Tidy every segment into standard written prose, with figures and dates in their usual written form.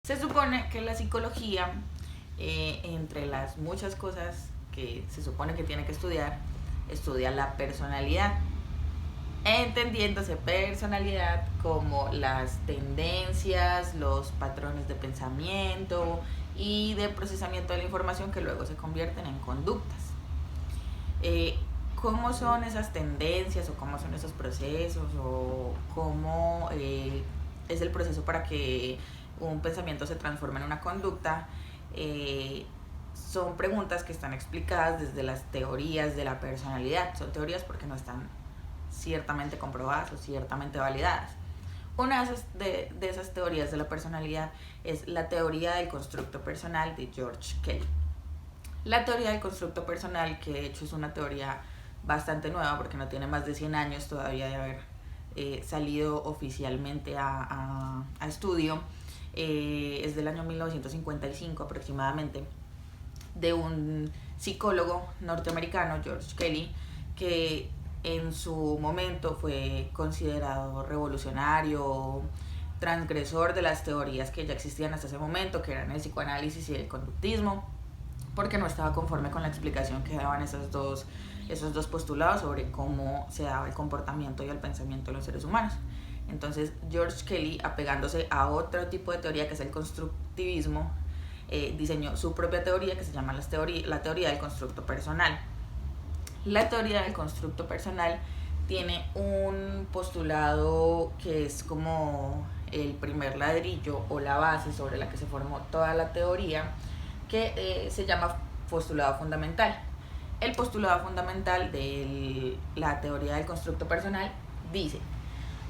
Se supone que la psicología, entre las muchas cosas que se supone que tiene que estudiar, estudia la personalidad, entendiéndose personalidad como las tendencias, los patrones de pensamiento y de procesamiento de la información que luego se convierten en conductas. ¿Cómo son esas tendencias o cómo son esos procesos o cómo es el proceso para que un pensamiento se transforme en una conducta? Son preguntas que están explicadas desde las teorías de la personalidad. Son teorías porque no están ciertamente comprobadas o ciertamente validadas. Una de esas teorías de la personalidad es la teoría del constructo personal de George Kelly. La teoría del constructo personal, que de hecho es una teoría bastante nueva porque no tiene más de 100 años todavía de haber salido oficialmente a estudio, es del año 1955 aproximadamente, de un psicólogo norteamericano, George Kelly, que en su momento fue considerado revolucionario, transgresor de las teorías que ya existían hasta ese momento, que eran el psicoanálisis y el conductismo, porque no estaba conforme con la explicación que daban esos dos postulados sobre cómo se daba el comportamiento y el pensamiento de los seres humanos. Entonces George Kelly, apegándose a otro tipo de teoría que es el constructivismo, diseñó su propia teoría que se llama la teoría del constructo personal. La teoría del constructo personal tiene un postulado que es como el primer ladrillo o la base sobre la que se formó toda la teoría, que se llama postulado fundamental. El postulado fundamental de la teoría del constructo personal dice: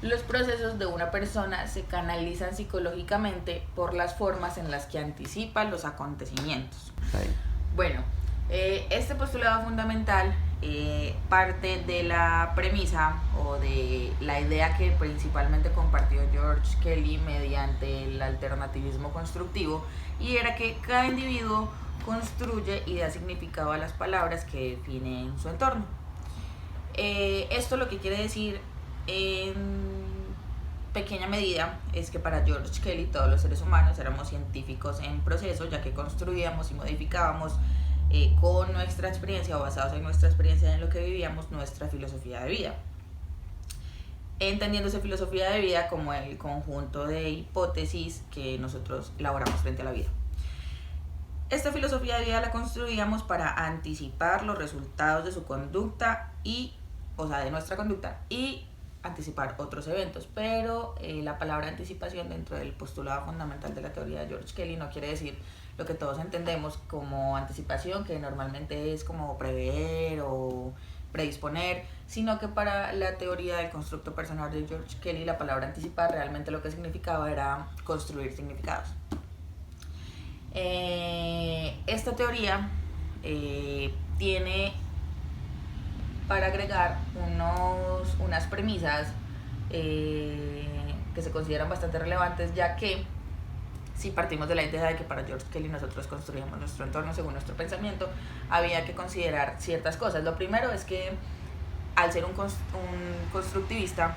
los procesos de una persona se canalizan psicológicamente por las formas en las que anticipan los acontecimientos. Sí. Bueno, este postulado fundamental parte de la premisa o de la idea que principalmente compartió George Kelly mediante el alternativismo constructivo, y era que cada individuo construye y da significado a las palabras que definen su entorno. Esto lo que quiere decir en pequeña medida es que para George Kelly todos los seres humanos éramos científicos en proceso, ya que construíamos y modificábamos con nuestra experiencia o basados en nuestra experiencia en lo que vivíamos nuestra filosofía de vida, entendiéndose filosofía de vida como el conjunto de hipótesis que nosotros elaboramos frente a la vida. Esta filosofía de vida la construíamos para anticipar los resultados de su conducta de nuestra conducta, y anticipar otros eventos, pero la palabra anticipación dentro del postulado fundamental de la teoría de George Kelly no quiere decir lo que todos entendemos como anticipación, que normalmente es como prever o predisponer, sino que para la teoría del constructo personal de George Kelly la palabra anticipar realmente lo que significaba era construir significados. Esta teoría tiene para agregar unas premisas que se consideran bastante relevantes, ya que si partimos de la idea de que para George Kelly nosotros construíamos nuestro entorno según nuestro pensamiento, había que considerar ciertas cosas. Lo primero es que al ser un constructivista,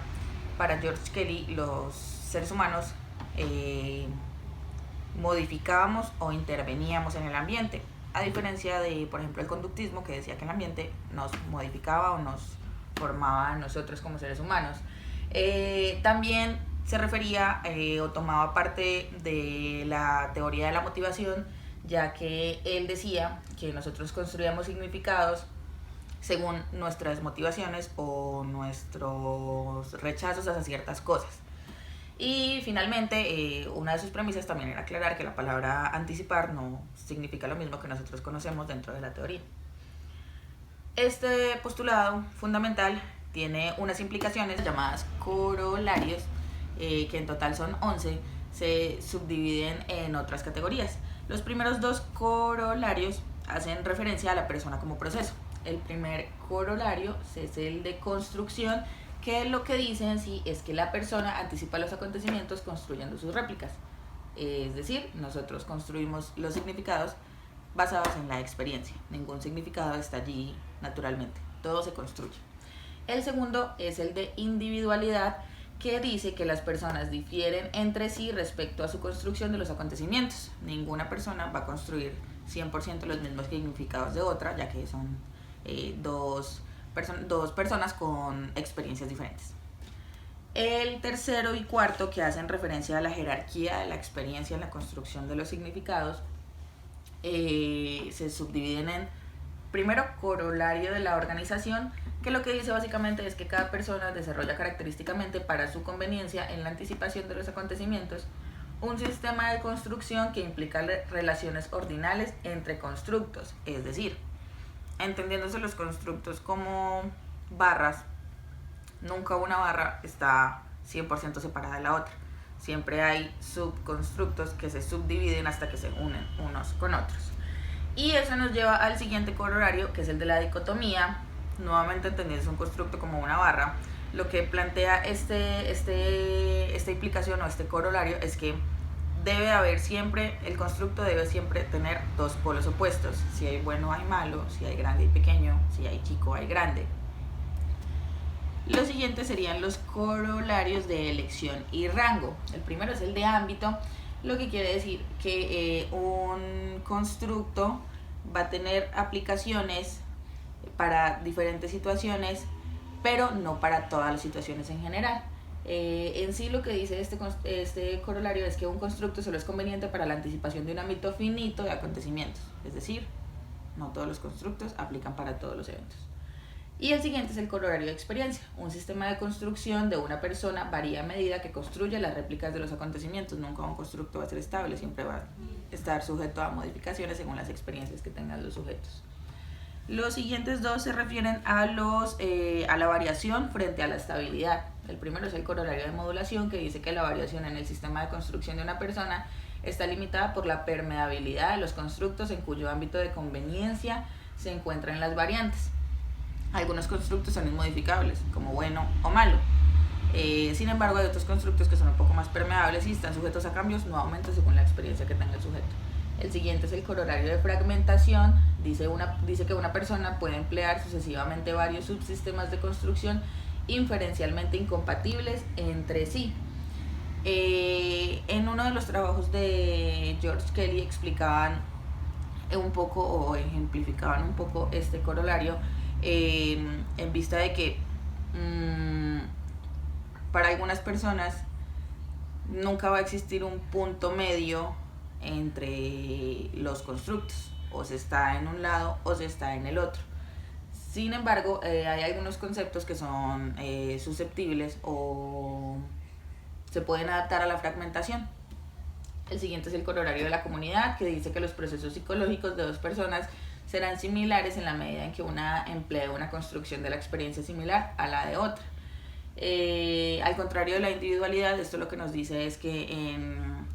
para George Kelly los seres humanos modificábamos o interveníamos en el ambiente, a diferencia de, por ejemplo, el conductismo, que decía que el ambiente nos modificaba o nos formaba a nosotros como seres humanos. También se refería o tomaba parte de la teoría de la motivación, ya que él decía que nosotros construíamos significados según nuestras motivaciones o nuestros rechazos hacia ciertas cosas. Y finalmente, una de sus premisas también era aclarar que la palabra anticipar no significa lo mismo que nosotros conocemos dentro de la teoría. Este postulado fundamental tiene unas implicaciones llamadas corolarios, que en total son 11, se subdividen en otras categorías. Los primeros dos corolarios hacen referencia a la persona como proceso. El primer corolario es el de construcción, que lo que dice en sí es que la persona anticipa los acontecimientos construyendo sus réplicas. Es decir, nosotros construimos los significados basados en la experiencia. Ningún significado está allí naturalmente, todo se construye. El segundo es el de individualidad, que dice que las personas difieren entre sí respecto a su construcción de los acontecimientos. Ninguna persona va a construir 100% los mismos significados de otra, ya que son dos personas con experiencias diferentes. El tercero y cuarto, que hacen referencia a la jerarquía de la experiencia en la construcción de los significados, se subdividen en, primero, corolario de la organización, que lo que dice básicamente es que cada persona desarrolla característicamente para su conveniencia en la anticipación de los acontecimientos un sistema de construcción que implica relaciones ordinales entre constructos, es decir, entendiéndose los constructos como barras, nunca una barra está 100% separada de la otra. Siempre hay subconstructos que se subdividen hasta que se unen unos con otros. Y eso nos lleva al siguiente corolario, que es el de la dicotomía. Nuevamente entendiendo un constructo como una barra, lo que plantea esta implicación o este corolario es que debe haber siempre, el constructo debe siempre tener dos polos opuestos. Si hay bueno hay malo, si hay grande hay pequeño, si hay chico hay grande. Los siguientes serían los corolarios de elección y rango. El primero es el de ámbito, lo que quiere decir que un constructo va a tener aplicaciones para diferentes situaciones, pero no para todas las situaciones en general. En sí lo que dice este corolario es que un constructo solo es conveniente para la anticipación de un ámbito finito de acontecimientos, es decir, no todos los constructos aplican para todos los eventos. Y el siguiente es el corolario de experiencia. Un sistema de construcción de una persona varía a medida que construye las réplicas de los acontecimientos. Nunca un constructo va a ser estable, siempre va a estar sujeto a modificaciones según las experiencias que tengan los sujetos. Los siguientes dos se refieren a la variación frente a la estabilidad. El primero es el corolario de modulación, que dice que la variación en el sistema de construcción de una persona está limitada por la permeabilidad de los constructos en cuyo ámbito de conveniencia se encuentran las variantes. Algunos constructos son inmodificables, como bueno o malo. Sin embargo, hay otros constructos que son un poco más permeables y están sujetos a cambios nuevamente según la experiencia que tenga el sujeto. El siguiente es el corolario de fragmentación. Dice que una persona puede emplear sucesivamente varios subsistemas de construcción inferencialmente incompatibles entre sí. En uno de los trabajos de George Kelly explicaban un poco o ejemplificaban un poco este corolario en vista de que para algunas personas nunca va a existir un punto medio entre los constructos, o se está en un lado o se está en el otro. Sin embargo, hay algunos conceptos que son susceptibles o se pueden adaptar a la fragmentación. El siguiente es el corolario de la comunidad, que dice que los procesos psicológicos de dos personas serán similares en la medida en que una emplea una construcción de la experiencia similar a la de otra. Al contrario de la individualidad, esto lo que nos dice es que en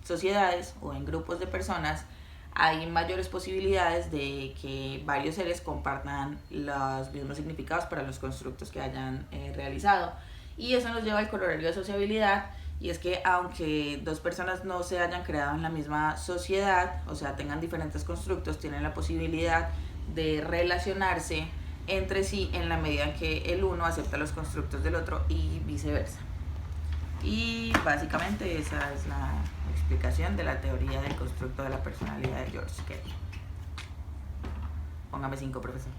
sociedades o en grupos de personas hay mayores posibilidades de que varios seres compartan los mismos significados para los constructos que hayan realizado. Y eso nos lleva al corolario de sociabilidad, y es que aunque dos personas no se hayan creado en la misma sociedad, o sea, tengan diferentes constructos, tienen la posibilidad de relacionarse entre sí en la medida en que el uno acepta los constructos del otro y viceversa. Y básicamente esa es la explicación de la teoría del constructo de la personalidad de George Kelly. Póngame 5, profesor.